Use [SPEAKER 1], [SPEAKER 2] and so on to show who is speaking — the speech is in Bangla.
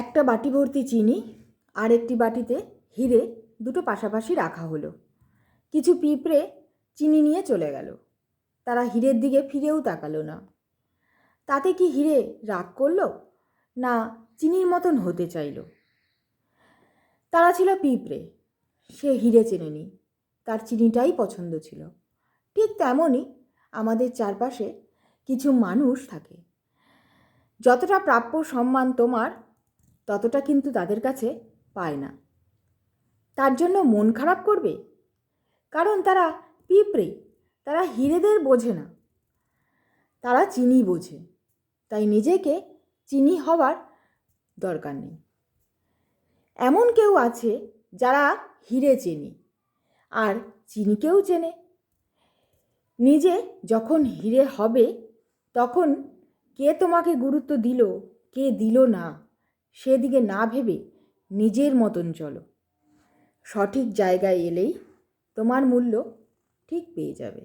[SPEAKER 1] একটা বাটি ভর্তি চিনি আর একটি বাটিতে হিরে দুটো পাশাপাশি রাখা হলো। কিছু পিঁপড়ে চিনি নিয়ে চলে গেল। তারা হীরের দিকে ফিরেও তাকালো না। তাতে কি হিরে রাগ করলো, না চিনির মতন হতে চাইল? তারা ছিল পিঁপড়ে, সে হিরে চেনেনি, তার চিনিটাই পছন্দ ছিল। ঠিক তেমনই আমাদের চারপাশে কিছু মানুষ থাকে, যতটা প্রাপ্য সম্মান তোমার ততটা কিন্তু তাদের কাছে পায় না। তার জন্য মন খারাপ করবে? কারণ তারা পিঁপড়ে, তারা হিরেদের বোঝে না, তারা চিনি বোঝে। তাই নিজেকে চিনি হবার দরকার নেই। এমন কেউ আছে যারা হিরে চেনে আর চিনিকেও চেনে। নিজে যখন হিরে হবে তখন কে তোমাকে গুরুত্ব দিল, কে দিল না, সেদিকে না ভেবে নিজের মতন চলো। সঠিক জায়গায় এলেই তোমার মূল্য ঠিক পেয়ে যাবে।